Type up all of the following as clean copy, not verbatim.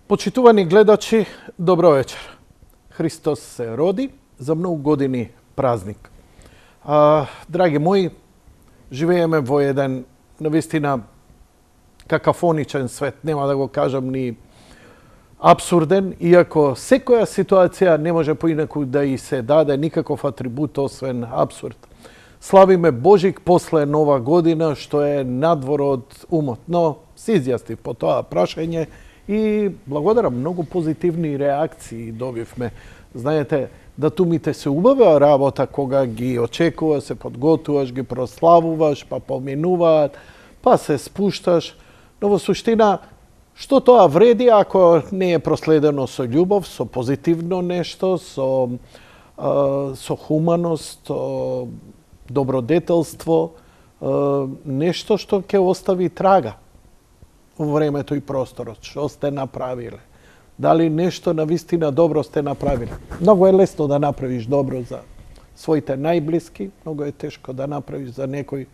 Почитувани гледачи, добро вечер. Христос се роди, за многу години празник. Драги мои, живееме во еден навистина какафоничен свет, нема да го кажам ни абсурден, иако секоја ситуација не може поинаку да и се даде никаков атрибут освен абсурд. Славиме Божик после Нова година, што е надвор од умот, но се изјасни по тоа прашање и благодарам, многу позитивни реакции добивме. Знаете, датумите се убава работа кога ги очекуваш, се подготуваш, ги прославуваш, па поминуваат, па се спушташ. Но во суштина, што тоа вреди ако не е проследено со љубов, со позитивно нешто, со хуманост, со добродетелство, нешто што ќе остави трага во времето и просторот, што сте направиле. Дали нешто навистина добро сте направиле. Многу е лесно да направиш добро за своите најблиски, многу е тешко да направиш за некој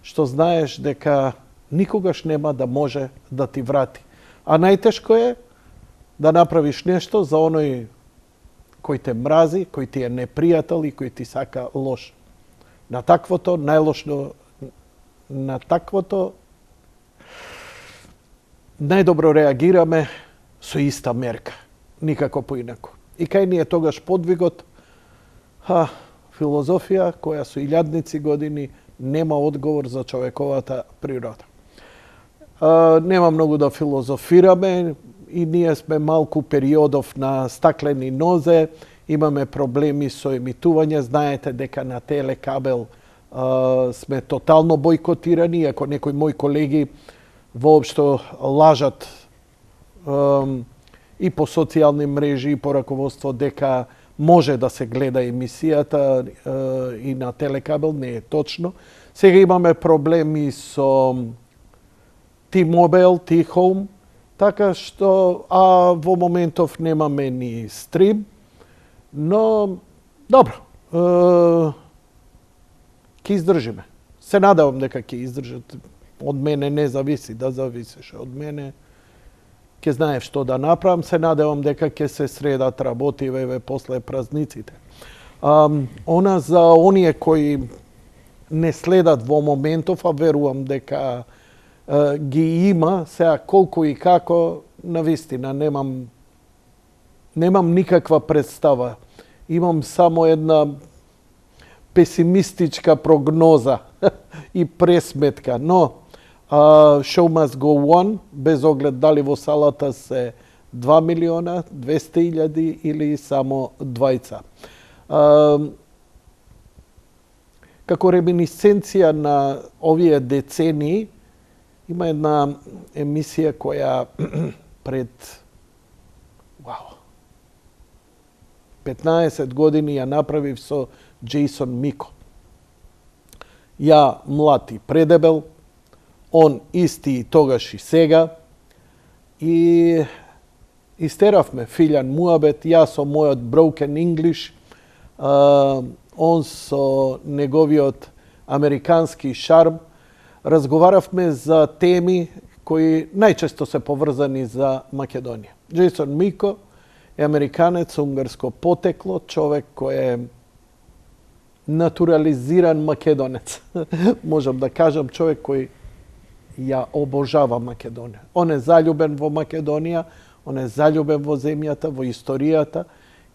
што знаеш дека никогаш нема да може да ти врати. А најтешко е да направиш нешто за оној кој те мрази, кој ти е непријател и кој ти сака лош. На таквото најдобро реагираме со иста мерка, никако поинаку. И кај ни е тогаш подвигот, филозофија која со илјадници години нема одговор за човековата природа. Нема многу да филозофираме и ние сме малку периодов на стаклени нозе, имаме проблеми со емитување, знаете дека на телекабел сме тотално бойкотирани, ако некои мои колеги воопшто лажат и по социјални мрежи и по раководство дека може да се гледа емисијата и на телекабел, не е точно. Сега имаме проблеми со T-Mobile, T-Home, така што во моментов немаме ни стрим, но добро, ќе издржиме. Се надевам дека ќе издржат. Од мене не зависи, да зависеше од мене. Ќе знаев што да направам, се надевам дека ќе се средат работиве после празниците. Она за оние кои не следат во моментов, а верувам дека ги има, сега колку и како, навистина немам никаква представа. Имам само една песимистичка прогноза и пресметка, но show must go on, без оглед дали во салата се 2 милиона, 200.000 или само 20. Како реминисценција на овие децении, има една емисија која пред 15 години ја направив со Џејсон Мико. Ја млад и предебел, он исти и тогаш и сега. И истеравме филјан муабет, ја со мојот broken English, он со неговиот американски шарм. Разговаравме за теми кои најчесто се поврзани за Македонија. Џејсон Мико е американец со унгарско потекло, човек кој е натурализиран македонец. Можам да кажам човек кој ја обожава Македонија. Он е заљубен во Македонија, он е заљубен во земјата, во историјата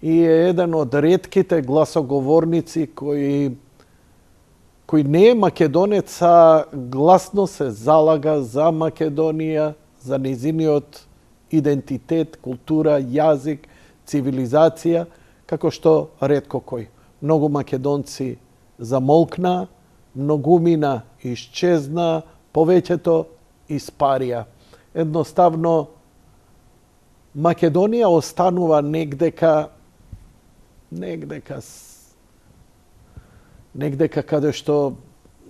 и е еден од ретките гласоговорници кој не е македонец, а гласно се залага за Македонија, за нејзиниот идентитет, култура, јазик, цивилизација, како што ретко кој. Многу македонци замолкна, многумина исчезна, повеќето испарија. Едноставно, Македонија останува негдека каде што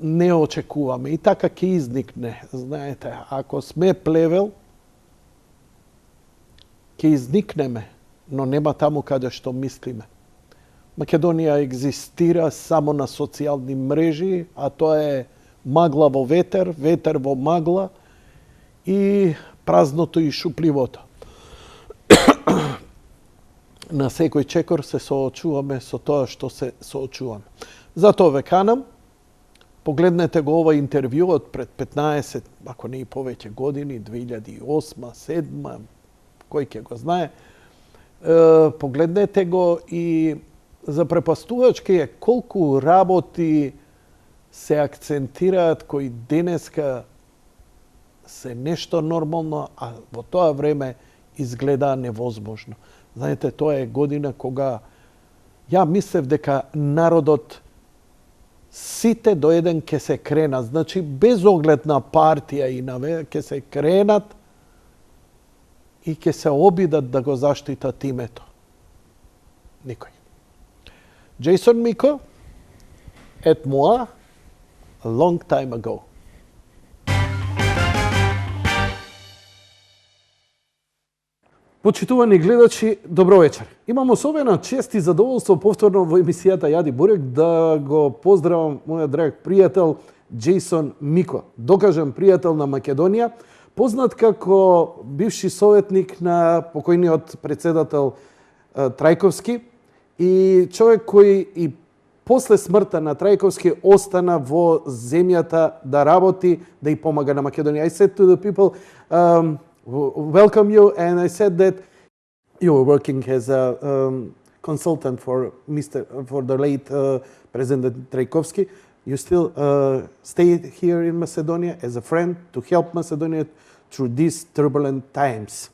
не очекуваме. И така ќе изникне, знаете, ако сме плевел, ќе изникнеме, но нема таму каде што мислиме. Македонија екзистира само на социјални мрежи, а тоа е магла во ветер, ветер во магла и празното и шупливото. на секој чекор се соочуваме со тоа што се соочуваме. Затоа ве канам, погледнете го ова интервју од пред 15, ако не и повеќе години, 2008, 2007, кој ќе го знае. Погледнете го и запрепастувачки е колку работи се акцентираат кои денеска се нешто нормално, а во тоа време изгледа невозможно. Знаете, тоа е година кога ја мислев дека народот сите до еден ќе се кренат, значи без оглед на партија и на ќе се кренат и ќе се обидат да го заштитат името. Никој. Џејсон Мико, et moi, a long time ago. Почитувани гледачи, добро вечер. Имам особена чест и задоволство повторно во емисијата Јади Бурек да го поздравам мојот драг пријател Џејсон Мико, докажан пријател на Македонија, познат како бивши советник на покојниот председател Трајковски и човек кој и после смртта на Трајковски остана во земјата да работи, да и помага на Македонија. I said to the people, welcome you, and I said that you were working as a consultant for the late President Trajkovski. You still stayed here in Macedonia as a friend to help Macedonia through these turbulent times.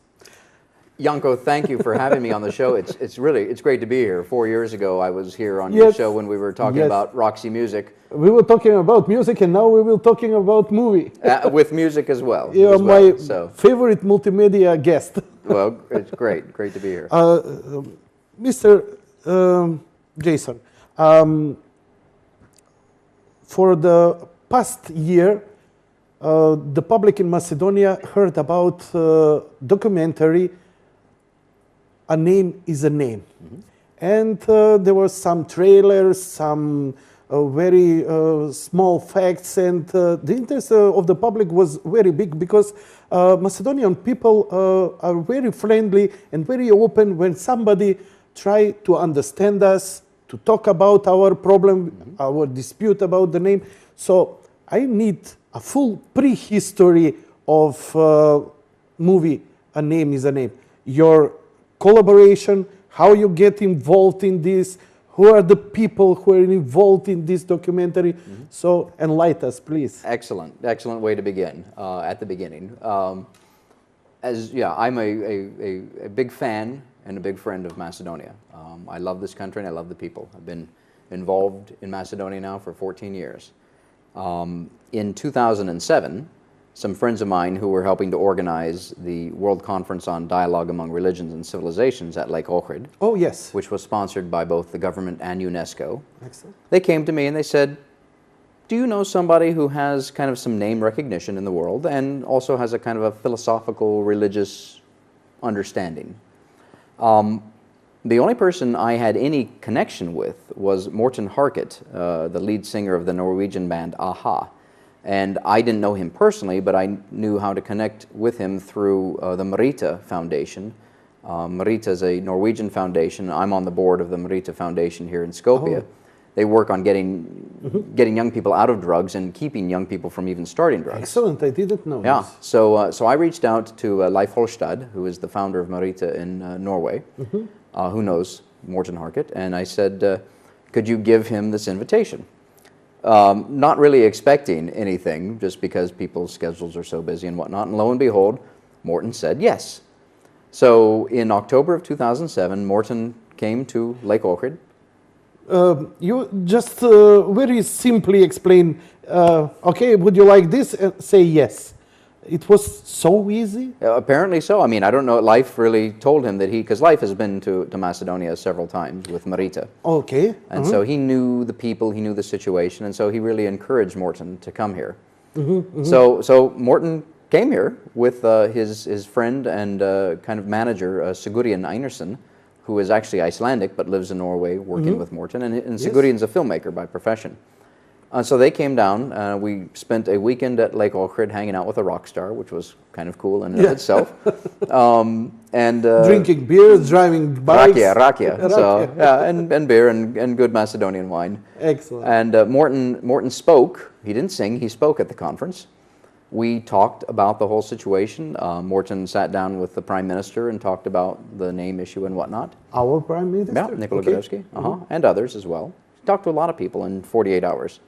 Janko, thank you for having me on the show. It's great to be here. 4 years ago, I was here on your show when we were talking about Roxy music. We were talking about music, and now we will talking about movie. With music as well. You are my favorite multimedia guest. Well, it's great to be here. Mr. Џејсон, for the past year, the public in Macedonia heard about documentary A Name is a Name. Mm-hmm. And there were some trailers, some very small facts, and the interest of the public was very big because Macedonian people are very friendly and very open when somebody try to understand us, to talk about our problem, mm-hmm. our dispute about the name. So I need a full prehistory of movie A Name is a Name. Your collaboration, how you get involved in this, who are the people who are involved in this documentary. Mm-hmm. So enlighten us, please. Excellent way to begin, at the beginning. I'm a big fan and a big friend of Macedonia. I love this country and I love the people. I've been involved in Macedonia now for 14 years. In 2007, some friends of mine who were helping to organize the World Conference on Dialogue Among Religions and Civilizations at Lake Ohrid. Oh, yes. Which was sponsored by both the government and UNESCO. Excellent. They came to me and they said, do you know somebody who has kind of some name recognition in the world and also has a kind of a philosophical, religious understanding? The only person I had any connection with was Morten Harket, the lead singer of the Norwegian band a-ha. And I didn't know him personally, but I knew how to connect with him through the Merita Foundation. Merita is a Norwegian foundation. I'm on the board of the Merita Foundation here in Skopje. Oh. They work on getting young people out of drugs and keeping young people from even starting drugs. Excellent, I didn't know this. So I reached out to Leif Holstad, who is the founder of Merita in Norway, who knows Morten Harket, and I said, could you give him this invitation? Not really expecting anything, just because people's schedules are so busy and whatnot. And lo and behold, Morten said yes. So in October of 2007, Morten came to Lake Ohrid. You just very simply explain, okay, would you like this? And say yes. It was so easy? Apparently so. I mean, I don't know. Leif really told him that because Leif has been to Macedonia several times with Merita. Okay. And so he knew the people, he knew the situation, and so he really encouraged Morten to come here. So Morten came here with his friend and kind of manager, Sigurðin Einarsson, who is actually Icelandic but lives in Norway working with Morten. And Sigurðin's a filmmaker by profession. So they came down. We spent a weekend at Lake Ohrid hanging out with a rock star, which was kind of cool in and of itself. Drinking beer, driving bikes. Rakia. So, yeah, and beer and good Macedonian wine. Excellent. And Morton spoke. He didn't sing. He spoke at the conference. We talked about the whole situation. Morton sat down with the Prime Minister and talked about the name issue and whatnot. Our Prime Minister? Yeah, Nikola Gruevski, and others as well. Talked to a lot of people in 48 hours.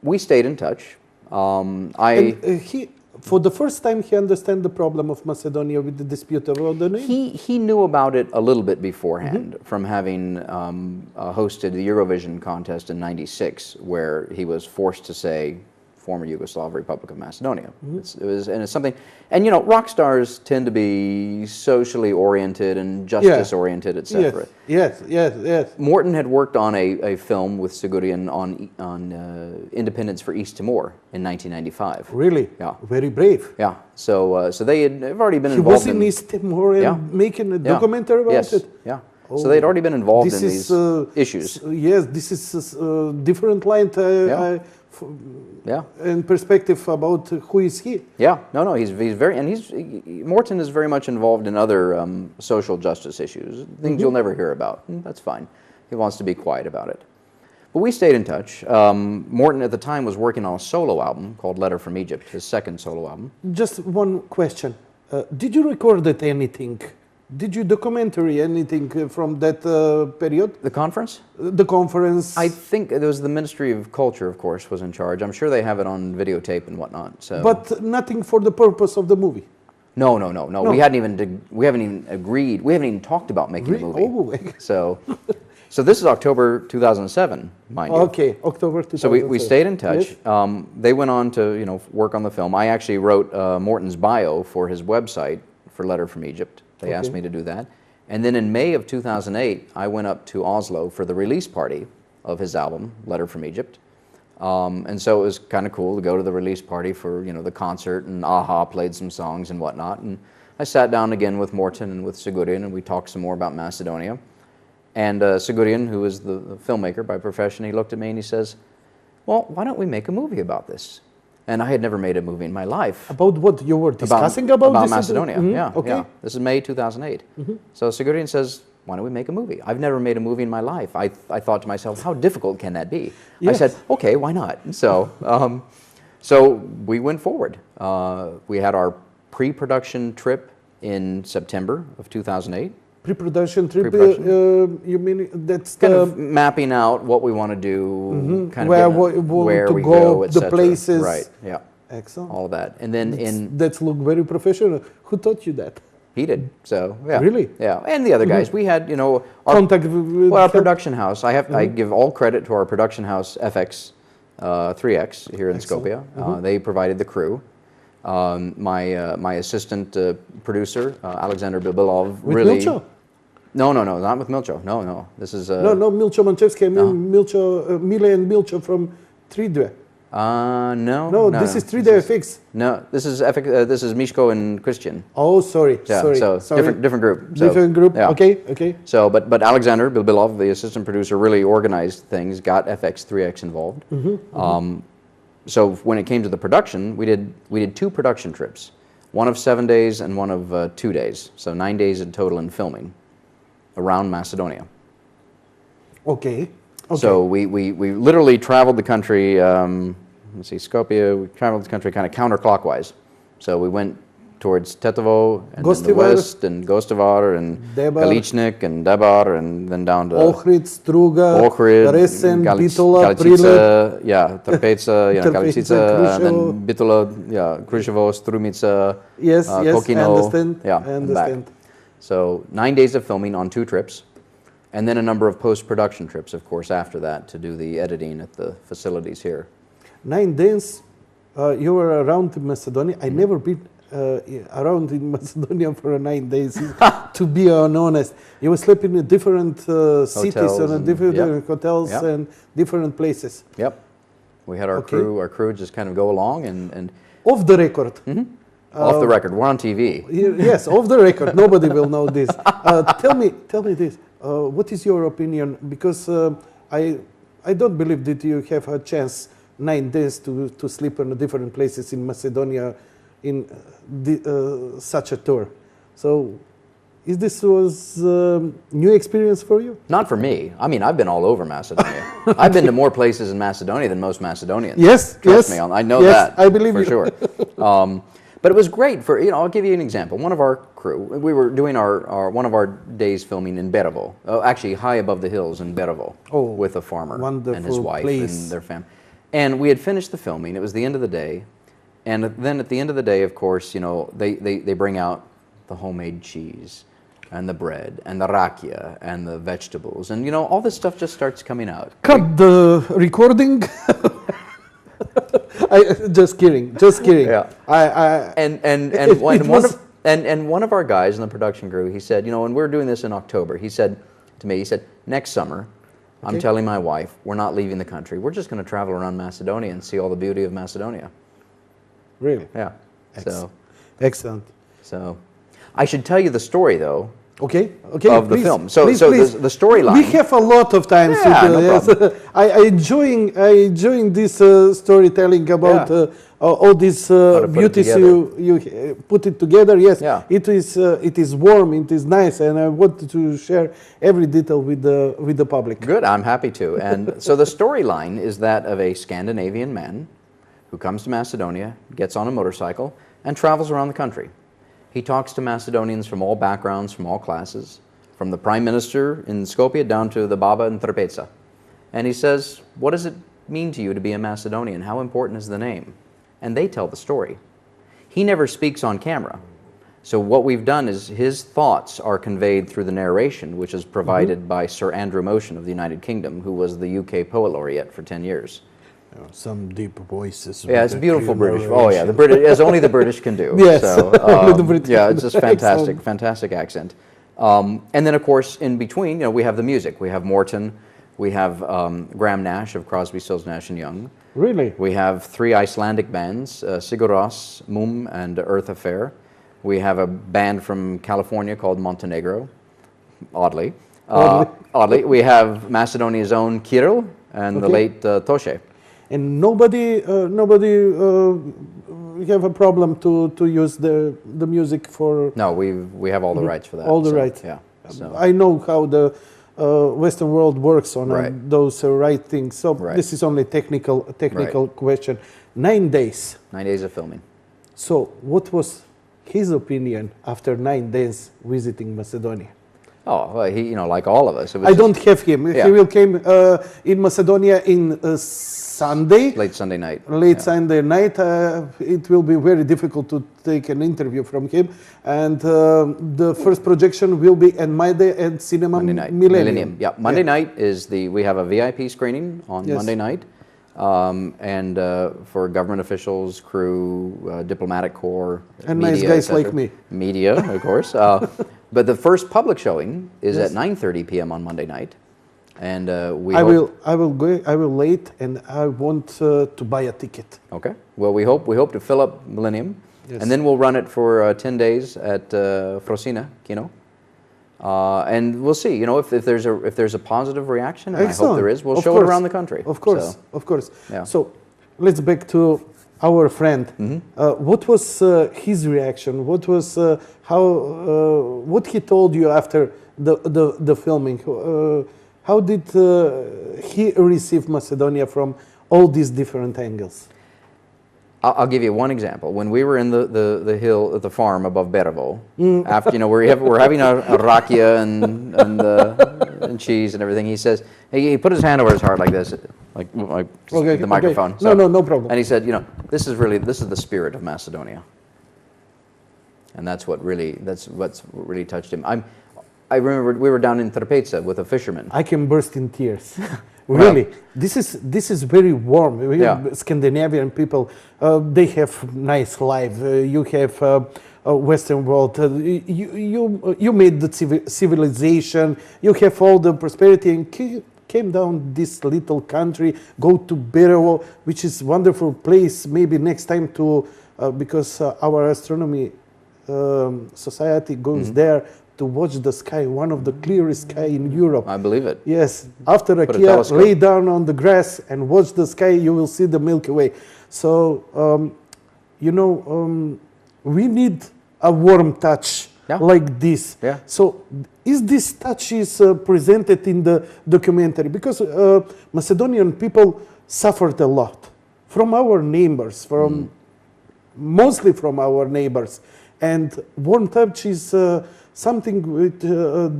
We stayed in touch. He, for the first time, he understand the problem of Macedonia with the dispute about the name? He knew about it a little bit beforehand from having hosted the Eurovision contest in '96, where he was forced to say former Yugoslav Republic of Macedonia. It's something, and you know, rock stars tend to be socially oriented and justice oriented, etc. Yes. Morton had worked on a film with Sigurian on independence for East Timor in 1995. Really? Yeah. Very brave. Yeah. So they've already been He involved was in East Timor and making a documentary about it? Yeah. So they'd already been involved in these issues. Yes, this is a different line in perspective about who is he. Yeah, no, he's very, and Morton is very much involved in other social justice issues, things you'll never hear about. That's fine. He wants to be quiet about it. But we stayed in touch. Morton at the time was working on a solo album called Letter from Egypt, his second solo album. Just one question. Did you record anything? Did you documentary anything from that period? The conference? The conference. I think it was the Ministry of Culture, of course, was in charge. I'm sure they have it on videotape and whatnot. So. But nothing for the purpose of the movie. No. We haven't even agreed. We haven't even talked about making a movie. So this is October 2007, mind you. Okay, October 2007. So we stayed in touch. Yes. They went on to work on the film. I actually wrote Morton's bio for his website for Letter from Egypt. They asked me to do that. And then in May of 2008, I went up to Oslo for the release party of his album, Letter from Egypt. And so it was kind of cool to go to the release party for, the concert, and Aha played some songs and whatnot. And I sat down again with Morton and with Sigurian, and we talked some more about Macedonia. And Sigurian, who is the filmmaker by profession, he looked at me and he says, well, why don't we make a movie about this? And I had never made a movie in my life. About what you were discussing about this? Macedonia, yeah. This is May 2008. So Sigurian says, why don't we make a movie? I've never made a movie in my life. I thought to myself, how difficult can that be? Yes. I said, okay, why not? So, so we went forward. We had our pre-production trip in September of 2008. Pre-production trip, you mean that's kind of mapping out what we want to do, kind where of where we go, the places. Right, yeah. Excellent. All of that. And then that's look very professional. Who taught you that? He did. So, yeah. Really? Yeah. And the other guys. We had, our contact with our production house. I give all credit to our production house, FX 3X here in Skopje. They provided the crew. My assistant producer, Alexander Bilbilov, really. Milcho? No, not with Milcho. No. This is no, Milcho Manchevsky. I mean Mile and Milcho from 3D. No, this is 3D FX. No, this is FX. This is Mishko and Christian. Oh, sorry. So different group. Different group. Yeah. Okay. So, but Alexander Bilbilov, the assistant producer, really organized things. Got FX 3X involved. So when it came to the production, we did 2 production trips, one of 7 days and one of 2 days. So 9 days in total in filming around Macedonia. Okay. So we literally traveled the country. Let's see, Skopje. We traveled the country kind of counterclockwise. So we went towards Tetovo and then the west, and Gostivar and Galičnik and Debar, and then down to Ohrid, Struga, Resen, Bitola, Galičica, Trpeca, Galičica, and then Bitola, Kruševo, Strumica, Kokino. I understand. I understand. Back. So 9 days of filming on 2 trips, and then a number of post-production trips, of course, after that to do the editing at the facilities here. 9 days, you were around Macedonia. I never been around in Macedonia for 9 days, to be honest. You were sleeping in different cities and different hotels and different places. Yep. We had our crew. Our crew just kind of go along and off the record. Off the record. We're on TV. Yes, off the record. Nobody will know this. Tell me this. What is your opinion? Because I I don't believe that you have a chance 9 days to sleep in different places in Macedonia in such a tour. So, is this was new experience for you? Not for me. I mean, I've been all over Macedonia. I've been to more places in Macedonia than most Macedonians. Yes, Trust yes. me, I know yes, that. I believe for you. sure. But it was great for, I'll give you an example. One of our crew, we were doing one of our days filming in Berovo, actually high above the hills in Berovo, with a farmer and his wonderful wife place. and their family. And we had finished the filming. It was the end of the day. And then at the end of the day, of course, they bring out the homemade cheese and the bread and the rakia and the vegetables. And, all this stuff just starts coming out. Cut the recording. Just kidding. Yeah. And one of our guys in the production crew, he said, when we're doing this in October, he said to me, next summer, I'm telling my wife, we're not leaving the country. We're just going to travel around Macedonia and see all the beauty of Macedonia. Really? Yeah. Excellent. So, I should tell you the story, though. Okay. Of the film. So please. the storyline. We have a lot of time. Yeah, no problem. I enjoying this storytelling about all these beauties you put it together. Yes, Yeah. it is warm. It is nice, and I want to share every detail with the public. Good, I'm happy to. And so the storyline is that of a Scandinavian man who comes to Macedonia, gets on a motorcycle, and travels around the country. He talks to Macedonians from all backgrounds, from all classes, from the prime minister in Skopje down to the Baba in Trpeca. And he says, what does it mean to you to be a Macedonian? How important is the name? And they tell the story. He never speaks on camera. So what we've done is his thoughts are conveyed through the narration, which is provided by Sir Andrew Motion of the United Kingdom, who was the UK Poet Laureate for 10 years. Some deep voices. Yeah, it's beautiful British. Oh yeah, the British, as only the British can do. Yes, so, only the British yeah, can it's do. just fantastic, Excellent. fantastic accent. And then of course, in between, we have the music. We have Morton, we have Graham Nash of Crosby, Stills, Nash and Young. Really? We have 3 Icelandic bands, Sigur Rós, Mum, and Earth Affair. We have a band from California called Montenegro, oddly. Oddly, we have Macedonia's own Kirill and the late Toshe. And nobody have a problem to use the music for. No, we have all the rights for that. All the rights. Yeah. So. I know how the Western world works on those right things. So this is only technical question. 9 days. 9 days of filming. So what was his opinion after 9 days visiting Macedonia? Oh, well, he, like all of us. It was I don't have him. Yeah. He will came in Macedonia in Sunday. late Sunday night. Sunday night. It will be very difficult to take an interview from him. And the first projection will be on Monday at Cinema Monday night. Millennium. Yeah, Monday night is we have a VIP screening on Monday night. And for government officials, crew, diplomatic corps, and media, nice guys et cetera. like me. Media, of course. But the first public showing is at 9:30 p.m. on Monday night, and I will late, and I want to buy a ticket. Okay. Well, we hope to fill up Millennium, and then we'll run it for 10 days at Frosina Kino. And we'll see. If there's a positive reaction, and Excellent. I hope there is, we'll Of show course. it around the country. Of course, So, of course. Yeah. So let's back to our friend. What was his reaction? What was what he told you after the filming? How did he receive Macedonia from all these different angles? I'll give you one example. When we were in the hill at the farm above Berovo, after we're having a rakia and cheese and everything, he says he put his hand over his heart like this, like the microphone. Okay. No problem. And he said, this is the spirit of Macedonia, and that's what's really touched him. I remember we were down in Trpeca with a fisherman. I can burst in tears. Really, this is very warm. Scandinavian people, they have nice life. You have Western world. You made the civilization. You have all the prosperity, and came down this little country. Go to Berovo, which is wonderful place. Maybe next time to because our astronomy society goes there to watch the sky, one of the clearest sky in Europe. I believe it. Yes, after a Put a Kia, telescope. lay down on the grass and watch the sky, you will see the Milky Way. So, we need a warm touch like this. Yeah. So, is this touch is presented in the documentary? Because Macedonian people suffered a lot from our neighbors, mostly from our neighbors. And warm touch is something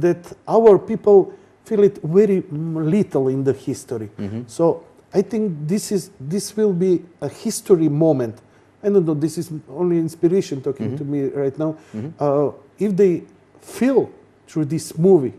that our people feel it very little in the history. So I think this will be a history moment. I don't know, this is only inspiration talking to me right now. If they feel through this movie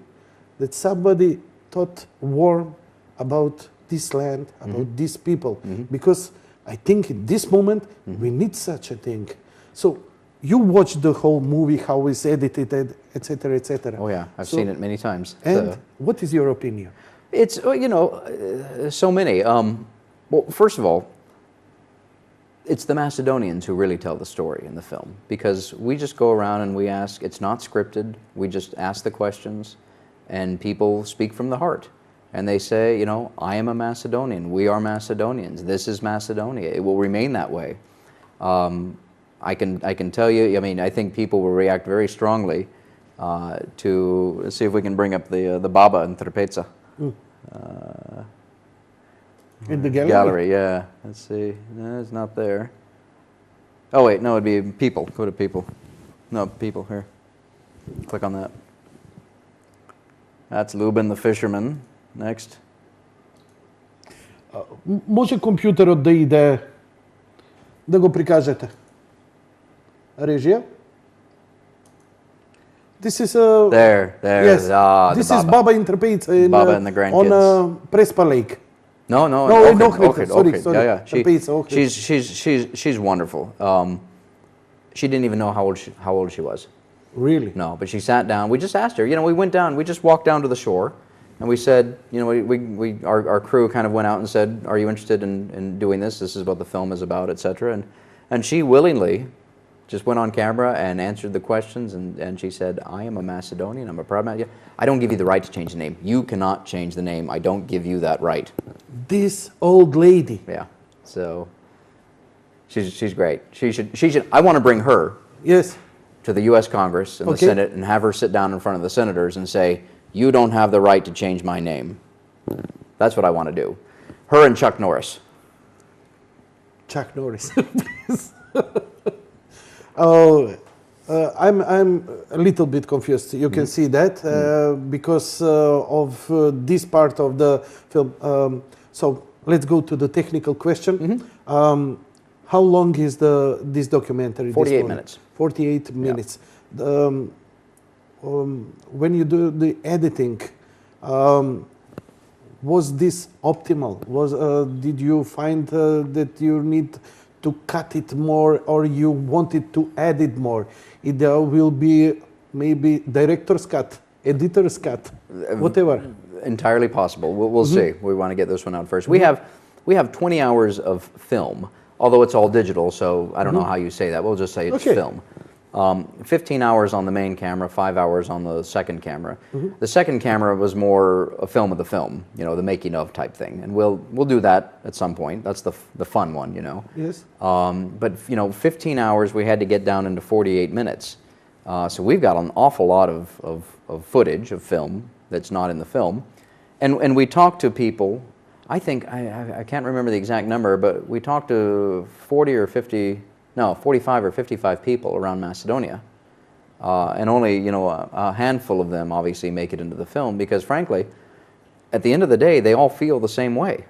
that somebody thought warm about this land, about these people, because I think in this moment we need such a thing. So you watch the whole movie, how it's edited, etc., etc. Oh yeah, I've seen it many times. And what is your opinion? It's so many. Well, first of all, it's the Macedonians who really tell the story in the film, because we just go around and we ask. It's not scripted. We just ask the questions, and people speak from the heart. And they say, I am a Macedonian. We are Macedonians. This is Macedonia. It will remain that way. I can tell you. I mean, I think people will react very strongly to. Let's see if we can bring up the Baba and Trpeca. In the gallery? Gallery, yeah. Let's see. No, it's not there. Oh wait, no, it'd be people. Go to people. No, people here. Click on that. That's Lubin the fisherman. Next. Може компјутерот да иде да го прикажете. Режија. This is a There. yes. This is Baba in Trpeca in Baba and the grandkids. on Prespa Lake. No, in Ohrid, Ohrid, sorry. Yeah. Trpeca, Ohrid. She's wonderful. She didn't even know how old she was. Really? No, but she sat down. We just asked her. We went down. We just walked down to the shore, and we said, our crew kind of went out and said, "Are you interested in doing this? This is what the film is about, etc." And she willingly just went on camera and answered the questions, and she said, "I am a Macedonian. I'm a proud Macedonian. I don't give you the right to change the name. You cannot change the name. I don't give you that right." This old lady. Yeah. So she's great. She should. I want to bring her. Yes. To the U.S. Congress and the Senate and have her sit down in front of the senators and say, "You don't have the right to change my name." That's what I want to do. Her and Chuck Norris. Chuck Norris, please. I'm a little bit confused. You can see that because of this part of the film. So let's go to the technical question. How long is this documentary? 48 minutes. 48 minutes. When you do the editing, was this optimal? Did you find that you need to cut it more, or you wanted to add it more? It will be maybe director's cut, editor's cut, whatever. Entirely possible. We'll see. We want to get this one out first. We have 20 hours of film. Although it's all digital, so I don't know how you say that. We'll just say it's film. 15 hours on the main camera, 5 hours on the second camera. The second camera was more a film of the film, the making of type thing. And we'll do that at some point. That's the fun one, Yes. But 15 hours we had to get down into 48 minutes. So we've got an awful lot of footage of film that's not in the film. And we talked to people. I think, I can't remember the exact number, but we talked to 45 or 55 people around Macedonia. And only, a handful of them obviously make it into the film because, frankly, at the end of the day, they all feel the same way.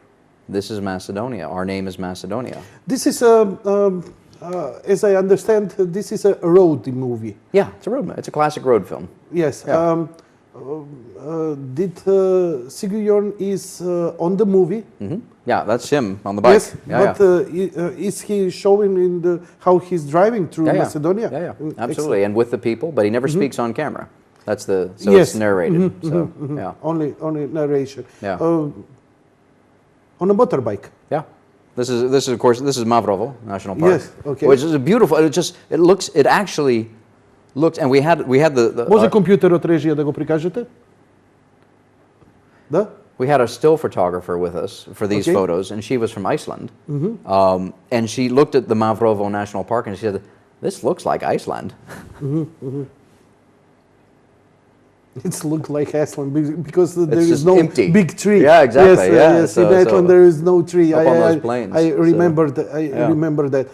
This is Macedonia. Our name is Macedonia. This is, as I understand, this is a road movie. Yeah, it's a classic road film. Yes. Yeah. Did Sigurjón is on the movie? Yeah, that's him on the bike. Yes, yeah, but is he showing in how he's driving through Macedonia? Yeah, absolutely, Excellent. and with the people, but he never speaks on camera. That's it's narrated. Yeah, only narration. Yeah. On a motorbike. Yeah. This is of course Mavrovo National Park. Yes. Okay. Which is a beautiful. It actually looked, and we had the Може компјутер од режија да го прикажете? Да? we had a still photographer with us for these Okay. photos, and she was from Iceland. And she looked at the Mavrovo National Park and she said, "This looks like Iceland." It's looked like Iceland because there is just no empty. big tree. Yeah, exactly, Yes, yeah. yes. So- In Iceland so there is no tree. up on those plains, I so- remember that. I Yeah. remember that.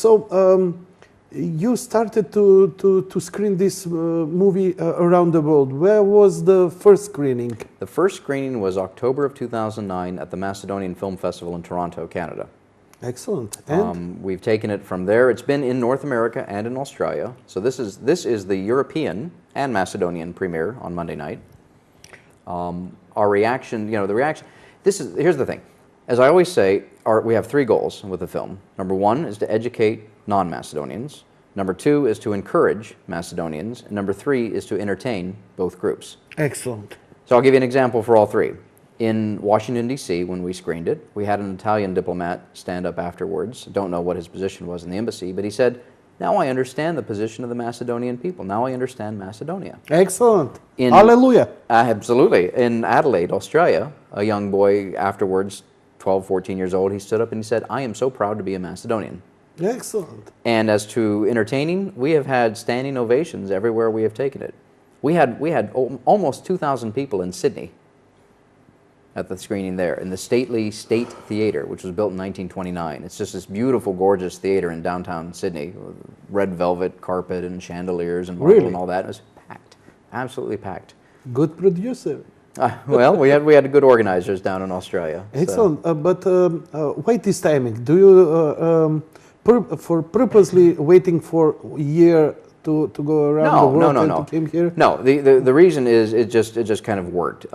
So you started to screen this movie around the world. Where was the first screening? The first screening was October of 2009 at the Macedonian Film Festival in Toronto, Canada. Excellent. And We've taken it from there. It's been in North America and in Australia. So this is the European and Macedonian premiere on Monday night. Our reaction, the reaction. Here's the thing. As I always say, we have three goals with the film. Number one is to educate non-Macedonians. Number two is to encourage Macedonians. And number three is to entertain both groups. excellent. So I'll give you an example for all three. In Washington, D.C., when we screened it, we had an Italian diplomat stand up afterwards. Don't know what his position was in the embassy, but he said, "Now I understand the position of the Macedonian people. Now I understand Macedonia." Excellent. In- Hallelujah. Absolutely. In Adelaide, Australia, a young boy afterwards, 12, 14 years old, he stood up and he said, "I am so proud to be a Macedonian." Excellent. And as to entertaining, we have had standing ovations everywhere we have taken it. We had almost 2,000 people in Sydney at the screening there, in the stately State Theatre, which was built in 1929. It's just this beautiful, gorgeous theatre in downtown Sydney, with red velvet carpet and chandeliers and marble Really? and all that. It was packed, absolutely packed. Good producer. Well, we had good organizers down in Australia. so- Excellent. But why this timing? Do you for purposely waiting for a year to go around the world and to came here? No, the reason is it just kind of worked.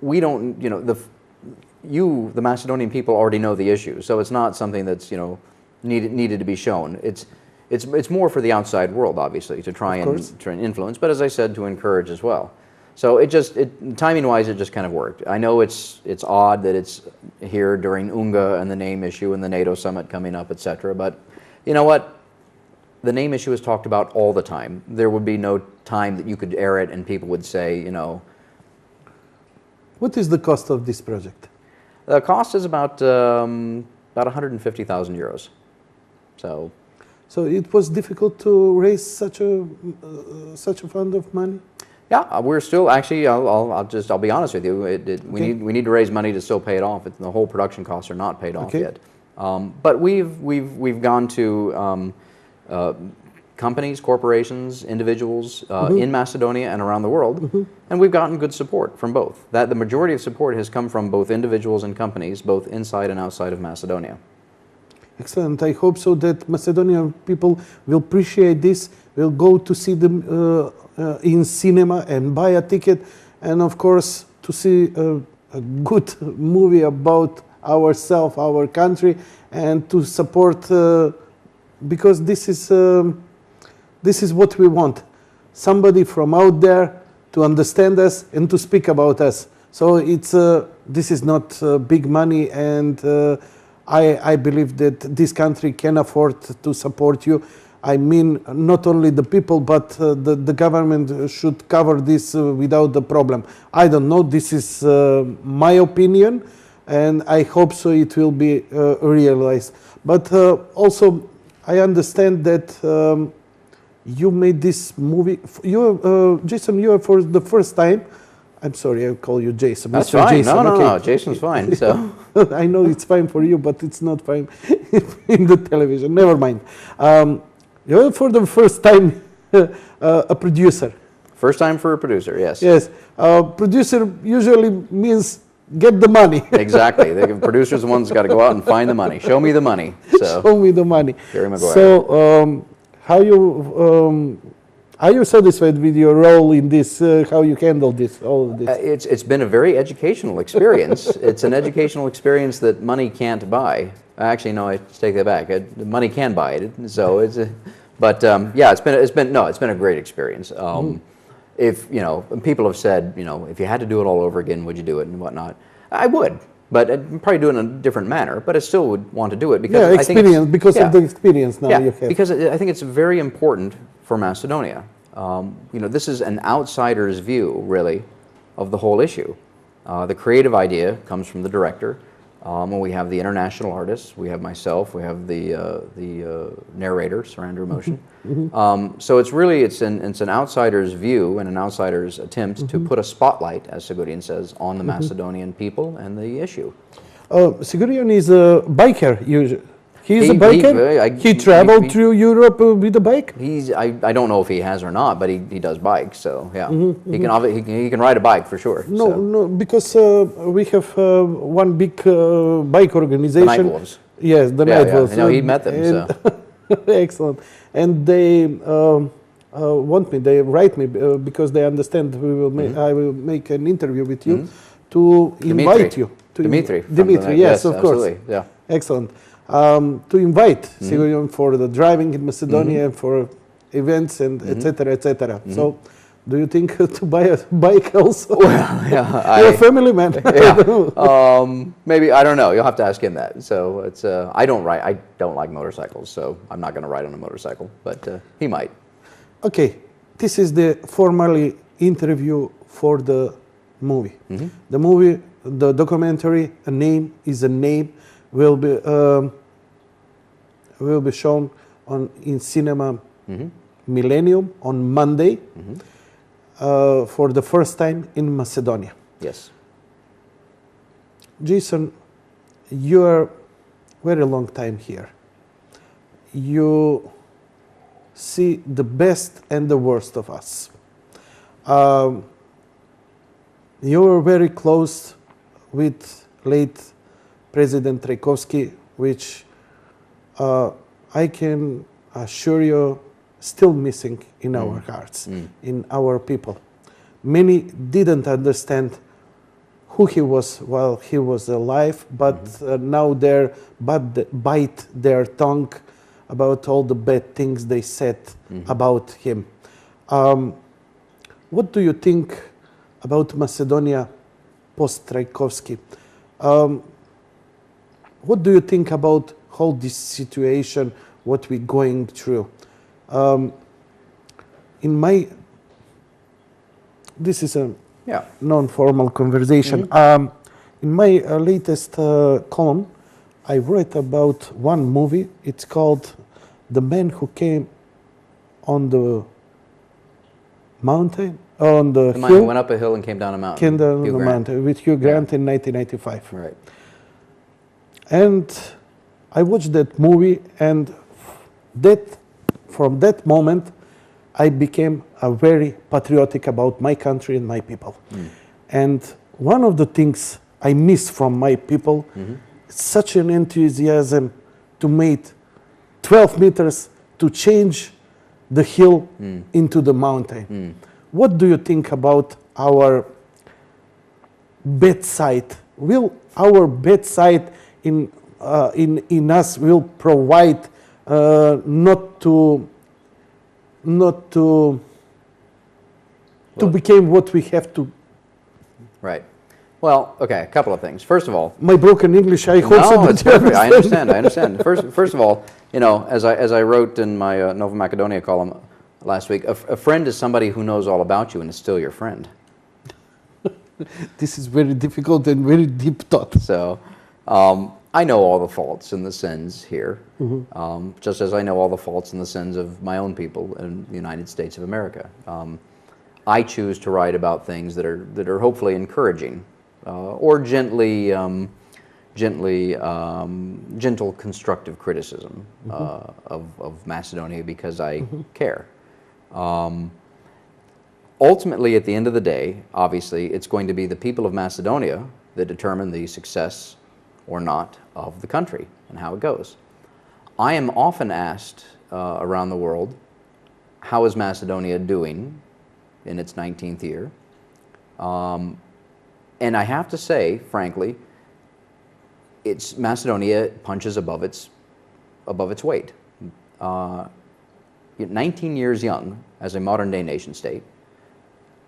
We don't, the Macedonian people already know the issue, so it's not something that's needed to be shown. It's more for the outside world, obviously, to try and influence, but as I said, to encourage as well. So timing-wise, it just kind of worked. I know it's odd that it's here during UNGA and the name issue and the NATO summit coming up, etc. But you know what? The name issue is talked about all the time. There would be no time that you could air it and people would say, What is the cost of this project? The cost is about 150,000 euros. So it was difficult to raise such a fund of money. Yeah, we're still actually. I'll be honest with you. We need to raise money to still pay it off. The whole production costs are not paid off yet. But we've gone to companies, corporations, individuals in Macedonia and around the world, and we've gotten good support from both. The majority of support has come from both individuals and companies, both inside and outside of Macedonia. Excellent. I hope so that Macedonian people will appreciate this, will go to see them in cinema and buy a ticket, and of course to see a good movie about ourselves, our country, and to support because this is what we want. Somebody from out there to understand us and to speak about us. So this is not big money, and I believe that this country can afford to support you. I mean, not only the people, but the government should cover this without the problem. I don't know, this is my opinion, and I hope so it will be realized. But also, I understand that you made this movie. Đeјson, you are for the first time. I'm sorry, I call you Đeјson. That's Mr. fine. Đeјson, No, Jason's fine. So I know it's fine for you, but it's not fine in the television. Never mind. You're for the first time a producer. first time for a producer, yes. Yes. Producer usually means get the money. Exactly. The producer's the one's got to go out and find the money. Show me the money. So Show me the money. Jerry Maguire. So are you satisfied with your role in this? How you handle this? All of this? It's been a very educational experience. It's an educational experience that money can't buy. Actually, no, I take that back. Money can buy it. So yeah, it's been a great experience. If people have said, if you had to do it all over again, would you do it and whatnot? I would. but I'd probably do it in a different manner. But I still would want to do it because Yeah, I think experience, because of the experience now you have. because I think it's very important for Macedonia. You know, this is an outsider's view, really, of the whole issue. The creative idea comes from the director. When we have the international artists, we have myself, we have the narrator, surround emotion. So it's really it's an outsider's view and an outsider's attempt to put a spotlight, as Sigurian says, on the Macedonian people and the issue. Sigurian is a biker usually. He's a biker. He traveled through Europe with a bike. I don't know if he has or not, but he does bike. So yeah, he can ride a bike for sure. No, because we have one big bike organization. The Night Wolves. Yes, the Night Wolves. I know he met them. So. Excellent, and they want me. They write me because they understand we will. I will make an interview with you to invite you. Dimitri, yes, of course. Yeah. Excellent. To invite Sigurian for the driving in Macedonia, for events and etc. etc. So, do you think to buy a bike also? Well, yeah, you're a family man. Yeah. Maybe, I don't know. You'll have to ask him that. So it's I don't like motorcycles, so I'm not going to ride on a motorcycle. But he might. Okay, this is the formally interview for the movie. The movie, the documentary, a name is a name. Will be shown in cinema Millennium on Monday for the first time in Macedonia. Yes. Џејсон, you are very long time here. You see the best and the worst of us. You are very close with late President Ilkovski, which I can assure you still missing in our hearts, in our people. Many didn't understand who he was while he was alive, but now they bite their tongue about all the bad things they said about him. What do you think about Macedonia post-Ilkovski? What do you think about all this situation, what we're going through? This is a non-formal conversation. In my latest column, I wrote about one movie. It's called The Man Who Came on the Mountain, on the man who went up a hill and came down a mountain. Came down the mountain with Hugh Grant in 1995. Right. And I watched that movie, and from that moment, I became very patriotic about my country and my people. And one of the things I miss from my people, such an enthusiasm to make 12 meters to change the hill into the mountain. What do you think about our bedside? Will our bedside in us will provide not to become what we have to? Right. Well, okay, a couple of things. First of all, my broken English, I hope no, it's perfect. I understand. First of all, you know, as I wrote in my Nova Macedonia column last week, a friend is somebody who knows all about you and is still your friend. This is very difficult and very deep thought. So, I know all the faults and the sins here, just as I know all the faults and the sins of my own people in the United States of America. I choose to write about things that are hopefully encouraging, or gentle, constructive criticism of Macedonia because I care. Ultimately, at the end of the day, obviously, it's going to be the people of Macedonia that determine the success or not of the country and how it goes. I am often asked around the world, how is Macedonia doing in its 19th year? And I have to say, frankly, Macedonia punches above its weight. 19 years young as a modern-day nation state,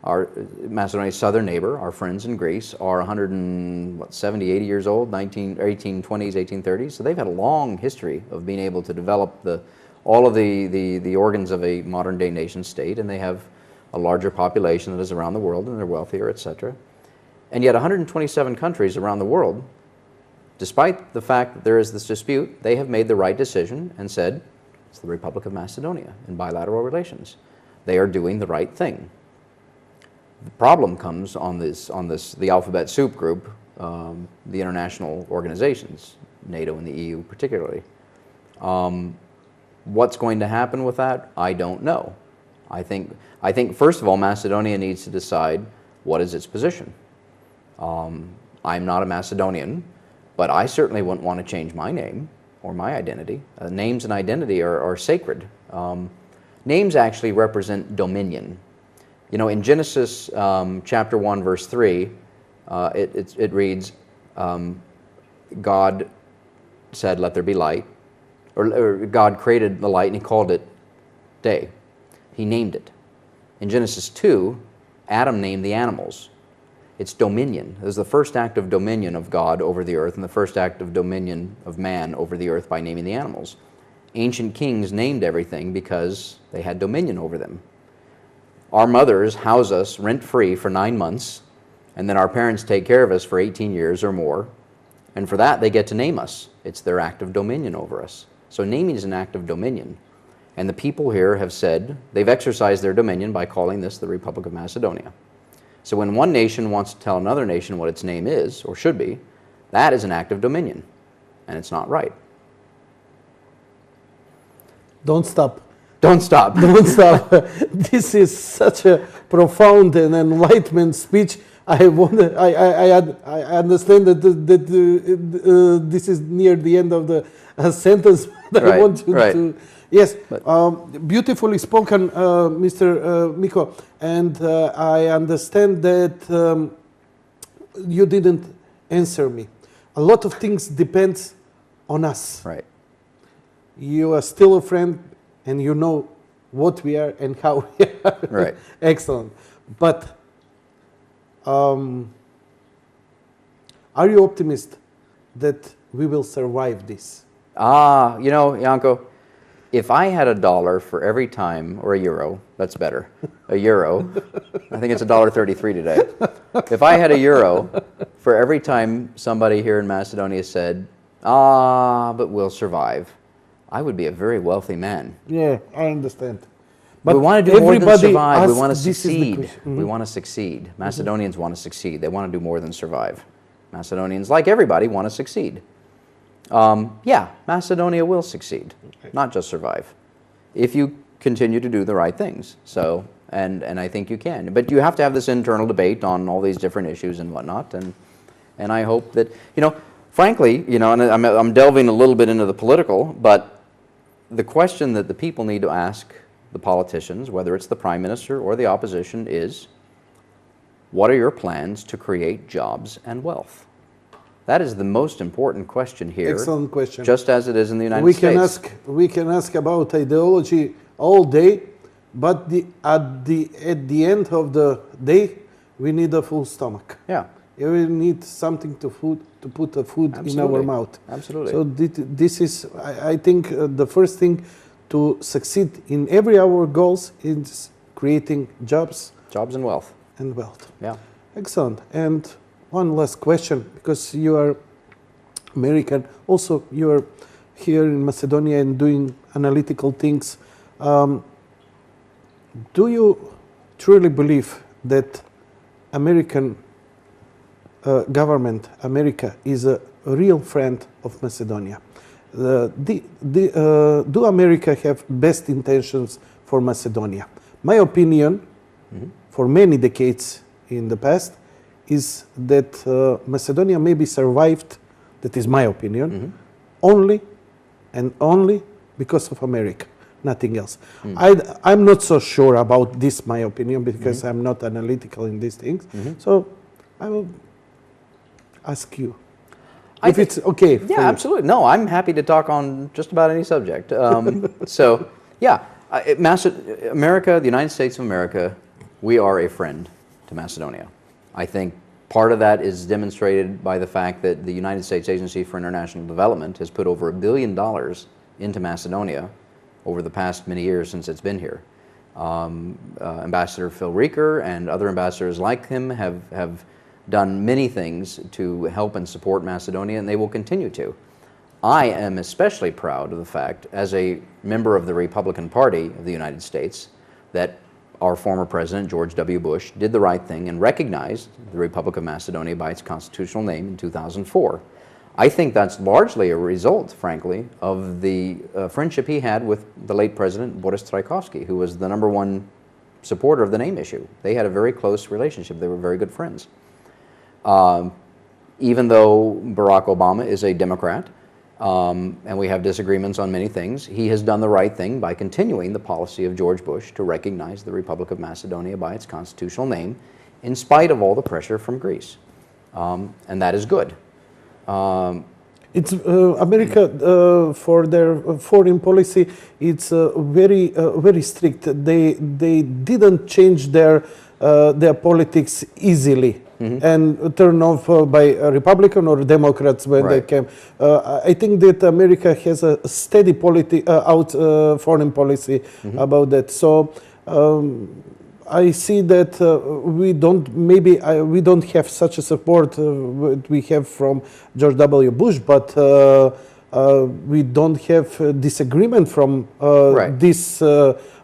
Our Macedonia's southern neighbor, our friends in Greece, are 170, 80 years old, 1820s, 1830s. So they've had a long history of being able to develop all of the organs of a modern day nation state, and they have a larger population that is around the world, and they're wealthier, etc. And yet 127 countries around the world, despite the fact that there is this dispute, they have made the right decision and said, it's the Republic of Macedonia in bilateral relations. They are doing the right thing. The problem comes on the alphabet soup group, the international organizations, NATO and the EU particularly. What's going to happen with that? I don't know. I think first of all, Macedonia needs to decide what is its position. I'm not a Macedonian, but I certainly wouldn't want to change my name or my identity. Names and identity are sacred. Names actually represent dominion. You know, in Genesis chapter 1, verse 3, it reads, God said, let there be light, or God created the light and he called it day. He named it. In Genesis 2, Adam named the animals. It's dominion. It was the first act of dominion of God over the earth and the first act of dominion of man over the earth by naming the animals. Ancient kings named everything because they had dominion over them. Our mothers house us rent-free for 9 months, and then our parents take care of us for 18 years or more, and for that they get to name us. It's their act of dominion over us. So naming is an act of dominion. And the people here have said, they've exercised their dominion by calling this the Republic of Macedonia. So when one nation wants to tell another nation what its name is, or should be, that is an act of dominion, and it's not right. Don't stop. Don't stop. Don't stop. This is such a profound and enlightenment speech. I understand that this is near the end of the sentence. But I want you to. Yes, beautifully spoken, Mr. Miko. And I understand that you didn't answer me. A lot of things depends on us. Right. You are still a friend, and you know what we are and how we are. Right. Excellent. But are you optimist that we will survive this? You know, Janko, if I had $1 for every time, or €1, that's better, €1, I think it's $1.33 today. If I had €1 for every time somebody here in Macedonia said, but we'll survive, I would be a very wealthy man. Yeah, I understand. But we want to do more than survive. We want to this succeed. Mm-hmm. We want to succeed. Macedonians want to succeed. They want to do more than survive. Macedonians, like everybody, want to succeed. Yeah, Macedonia will succeed, not just survive, if you continue to do the right things. So, and I think you can. But you have to have this internal debate on all these different issues and whatnot. And I hope that, you know, frankly, you know, and I'm delving a little bit into the political, but the question that the people need to ask the politicians, whether it's the Prime Minister or the opposition, is, what are your plans to create jobs and wealth? That is the most important question here. Excellent question. Just as it is in the United States. We can ask about ideology all day, but at the end of the day, we need a full stomach. Yeah. We need something to put the food Absolutely. in our mouth. Absolutely. So this is, I think, the first thing to succeed in every our goals is creating jobs. Jobs and wealth. And wealth. Yeah. Excellent. And one last question, because you are American, also you are here in Macedonia and doing analytical things. Do you truly believe that American government, America, is a real friend of Macedonia? Do America have best intentions for Macedonia? My opinion, for many decades in the past, is that Macedonia maybe survived, that is my opinion, only and only because of America, nothing else. I'm not so sure about this, my opinion, because I'm not analytical in these things. So I will ask you. If it's okay. Yeah, absolutely. No, I'm happy to talk on just about any subject. So, yeah, America, the United States of America, we are a friend to Macedonia. I think part of that is demonstrated by the fact that the United States Agency for International Development has put over $1 billion into Macedonia over the past many years since it's been here. Ambassador Phil Rieker and other ambassadors like him have done many things to help and support Macedonia, and they will continue to. I am especially proud of the fact, as a member of the Republican Party of the United States, that our former president, George W. Bush, did the right thing and recognized the Republic of Macedonia by its constitutional name in 2004. I think that's largely a result, frankly, of the friendship he had with the late president, Boris Trajkovski, who was the #1 supporter of the name issue. They had a very close relationship. They were very good friends. Even though Barack Obama is a Democrat, and we have disagreements on many things, he has done the right thing by continuing the policy of George Bush to recognize the Republic of Macedonia by its constitutional name, in spite of all the pressure from Greece. And that is good. It's America for their foreign policy. It's very strict. They didn't change their politics easily. And turn off by a Republican or Democrats when they came. I think that America has a steady foreign policy about that. So I see that we don't have such a support we have from George W. Bush, but we don't have disagreement from this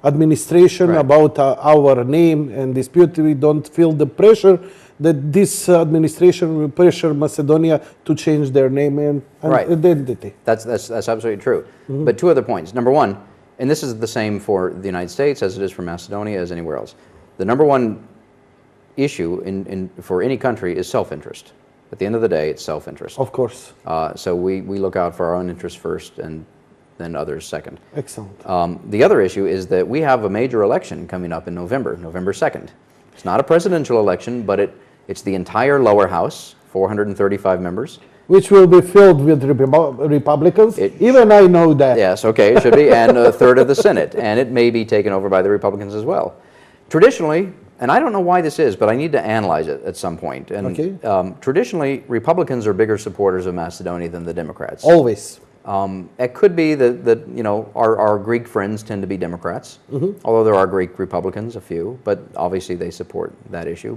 administration about our name and dispute. We don't feel the pressure that this administration will pressure Macedonia to change their name and identity. That's absolutely true. But two other points. Number one, and this is the same for the United States as it is for Macedonia as anywhere else. The #1 issue for any country is self-interest. At the end of the day, it's self-interest. Of course. So we look out for our own interests first and then others second. Excellent. The other issue is that we have a major election coming up in November 2nd. It's not a presidential election, but it's the entire lower house, 435 members. Which will be filled with Republicans. Even I know that. Yes, okay, it should be, and a third of the Senate. And it may be taken over by the Republicans as well. Traditionally, and I don't know why this is, but I need to analyze it at some point. And traditionally, Republicans are bigger supporters of Macedonia than the Democrats. Always. It could be that our Greek friends tend to be Democrats, although there are Greek Republicans, a few, but obviously they support that issue.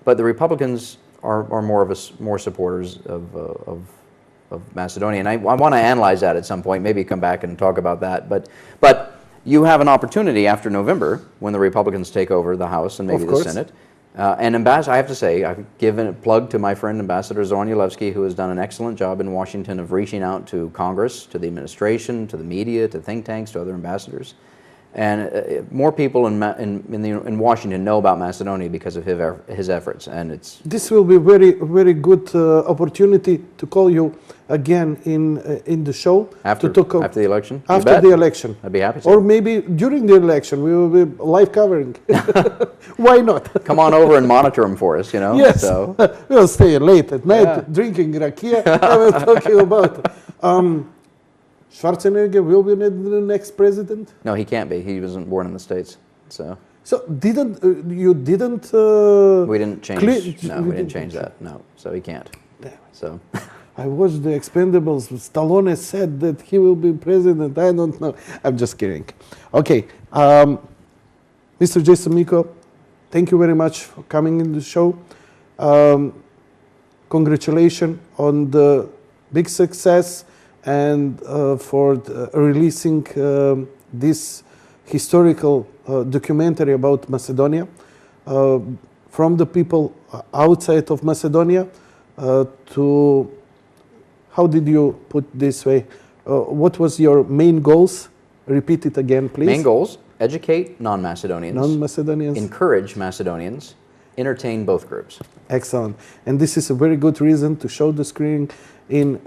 But the Republicans are more supporters of Macedonia, and I want to analyze that at some point. Maybe come back and talk about that. But you have an opportunity after November when the Republicans take over the House and maybe the Senate. And I have to say, I've given a plug to my friend Ambassador Zoran Ilkovski, who has done an excellent job in Washington of reaching out to Congress, to the administration, to the media, to think tanks, to other ambassadors. And more people in Washington know about Macedonia because of his efforts, and this will be very, very good opportunity to call you again in the show after the election. After the election, I'd be happy to. Or maybe during the election, we will be live covering. Why not? Come on over and monitor them for us. Yes, so. We'll stay late at night drinking rakia and we're talking about. Schwarzenegger will be the next president? No, he can't be. He wasn't born in the States, so. So you didn't? We didn't change. We didn't change that. No, so he can't. Damn it. So. I watched The Expendables. Stallone said that he will be president. I don't know. I'm just kidding. Okay, Mr. Џејсон Miko, thank you very much for coming in the show. Congratulations on the big success and for releasing this historical documentary about Macedonia from the people outside of Macedonia to, how did you put this way, what was your main goals? Repeat it again, please. Main goals: educate non-Macedonians, non-Macedonians, encourage Macedonians, entertain both groups. Excellent. And this is a very good reason to show the screening in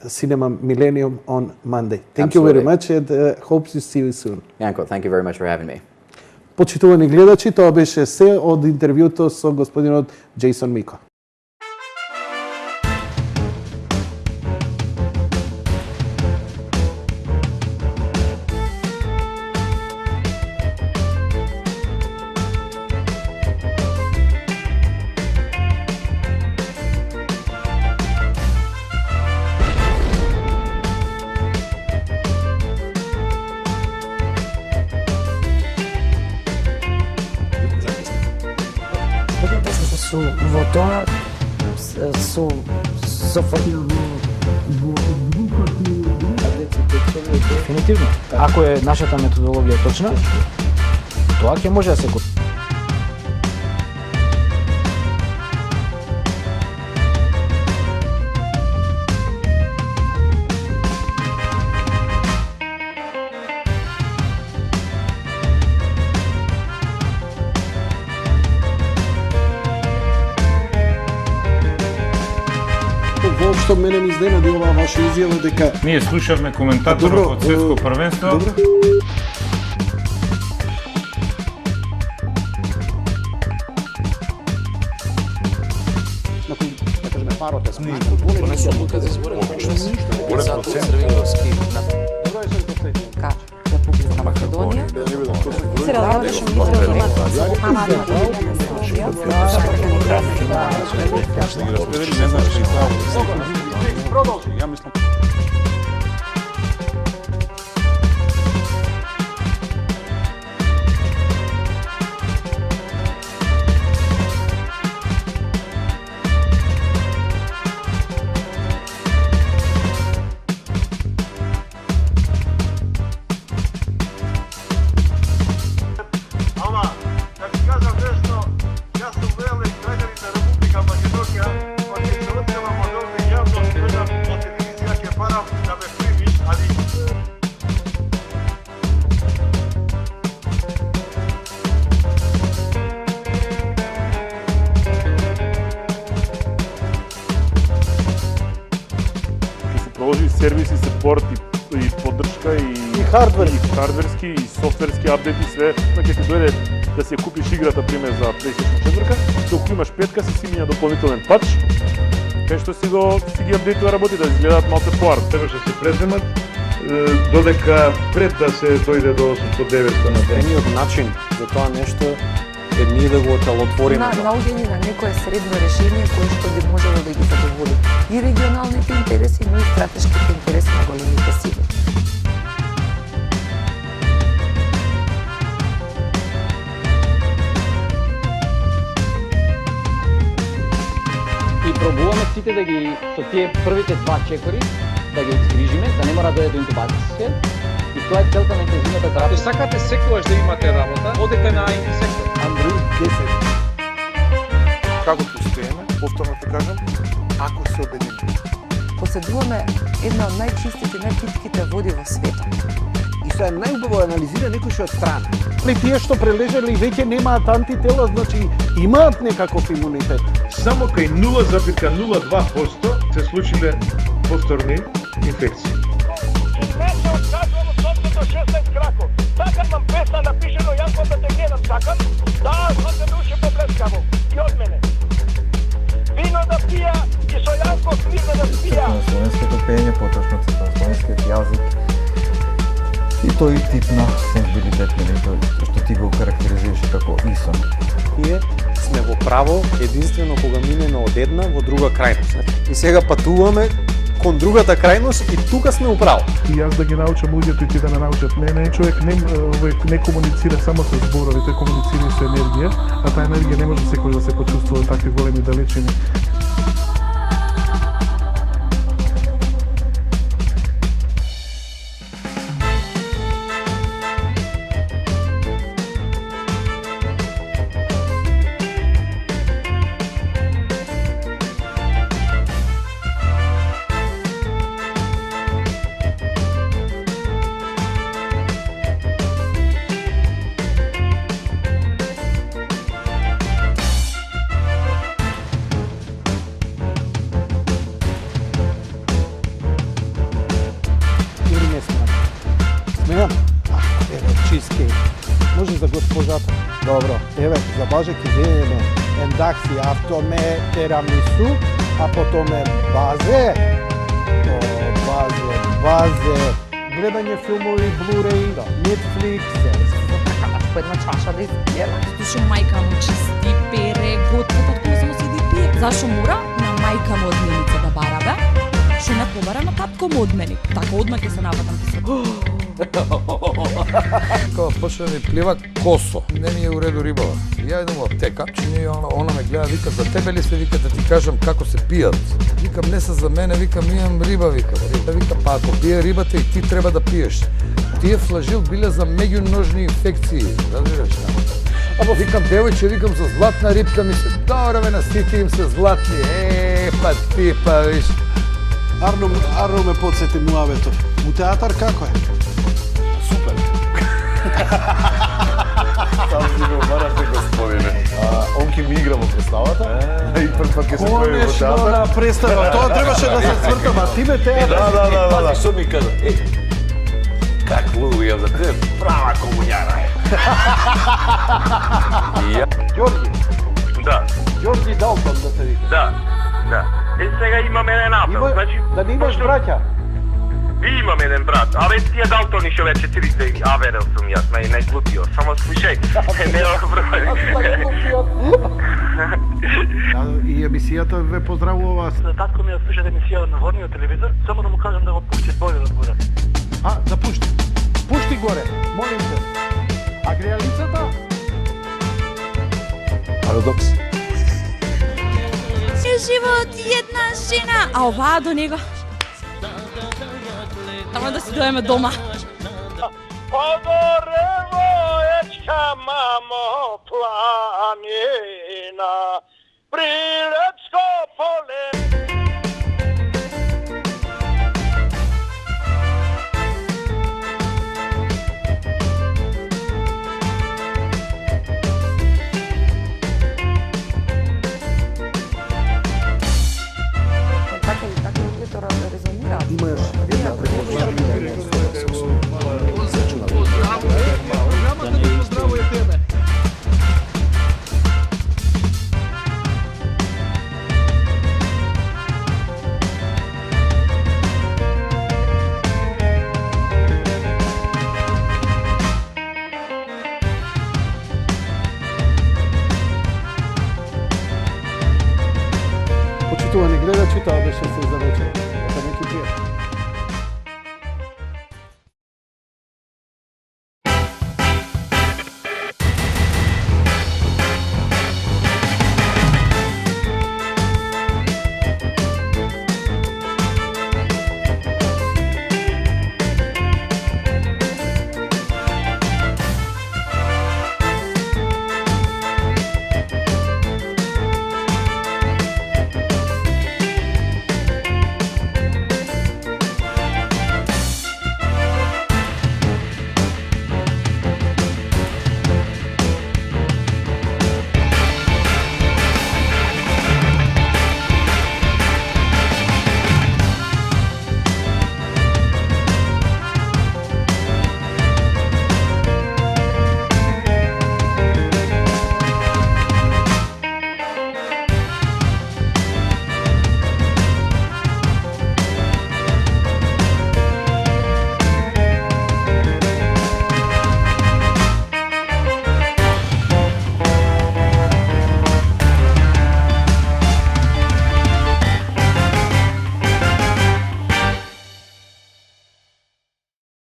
Cinema Millennium on Monday. Thank you very much and hope to see you soon. Janko, thank you very much for having me. Почитувани гледачи, тоа беше се од интервјуто со господинот Џејсон Miko. су во тоа, со Дефинитивно. Ако е нашата методологија точна, тоа ќе може да се купи. Воопшто мене ми изненади оваа ваша изјава дека ние слушавме коментаторот од светско првенство. Добро. Да кажеме парот е смешно. Донесу одлука за изборен конкурс. Затоа Илковски на Република Македонија. Се разгледаше Ја мислам продолжи сервиси, сепорт и поддршка и хардверски и софтверски апдети, све, ќе ти дојде да си ја купиш играта пример за PlayStation 4, доколку имаш 5-ка си минја дополнителен патч, кај што си ги апдейтува работи да изгледаат малку поар. Требаше се преземат додека пред да се дојде до 800-900 на ден. едниот начин за тоа нешто е ние да го отелотвориме. Наоѓање на некое средно решение кое што би можело да ги задоволи и регионалните интереси, но и стратешките интереси на големите сили. И пробуваме сите да ги со тие првите два чекори да ги изгрижиме, да не мора да дојде до интубација. И тоа е целта на интензивната терапија. Ако сакате секогаш да имате работа, одете на инсектор. Андрей 10. Како постоеме, повторно те кажам, ако се обединеме. Поседуваме една од најчистите, најпитките води во светот. И што е најубаво анализира некој што е страна. Тие што прележали веќе немаат антитела, значи имаат некаков имунитет. Само кај 0,02% се случиле повторни инфекции. Не се откажувам од собствено 16 краков. Сакам вам песна напишено Janko да те гледам, сакам. Да, сам да уши поблескаво. И од мене. Вино да пија и со Janko вино да пија. На словенското пење, поточно на словенскиот јазик. И тој тип на сензибилитет, што ти го карактеризираше како исон. Ние сме во право единствено кога минеме од една во друга крајност. И сега патуваме кон другата крајност и тука сме управо. И јас да ги научам луѓето и ти да ме научат мене, човек не комуницира само со зборови, тој комуницира со енергија, а таа енергија не може секој да се почувствува такви големи далечини. Може за госпожата. Добро. Еве, за Боже ќе земеме ендакси, автоме, терамису, а потоме базе. Базе. Гледање филмови, Blu-ray, Netflix. По една чаша да изпиеме. Зашо мајка му чисти, пере, готви, откога само седи и пие. Зашо мора на мајка му одменица да барабе, што не побара на татко му одмени. Така одма ќе се нападам. Kao počne mi pliva koso, ne mi je u redu ribava. Ja idem u apteka, čini ona me gleda, vika za tebe li se, vika da ti kažem kako se pijat. Vikam ne sa za mene, vikam imam riba, vikam. Vika pa ako pije ribate i ti treba da piješ. Ti je flažil bilja za međunožni infekciji, razumiješ šta? Vikam devojče, vikam za zlatna ribka mi se, dobro me nasitim se zlatni, pa ti pa viš. Arno me podsjeti Muaveto. U teatar kako je? Super. Sam si me obarate, gospodine. On ki mi igramo predstavata i prva ke se pojavi u teatar. Konečno na predstavu, to trebaše da se svrtama, ti me teatar. Da. Pazi, što mi kada, kak luvio za te, prava komunjara je. Đorđe. Da. Đorđe Dalton da te vidi. Da. Сега имам еден апел, значи... Да не имаш браќа? Имам еден брат, абе тие Далтони шо вече цилите аверел сум јас, не глупио, само слушај, нема проблем. И емисијата ве поздравува. Татко ми ја слушате емисија на ворниот телевизор, само да му кажам да го пушти бојот отгоре. Да пушти. Пушти горе, молим те. А грејалицата? Парадокс. Живот една жена, а оваа до него. Само да си дојдеме дома. Подорево ечка мамо планина, Прилепско поле. Има još jedna Здраво je tebe. Почитувани гледачи, тоа беше се за вечер.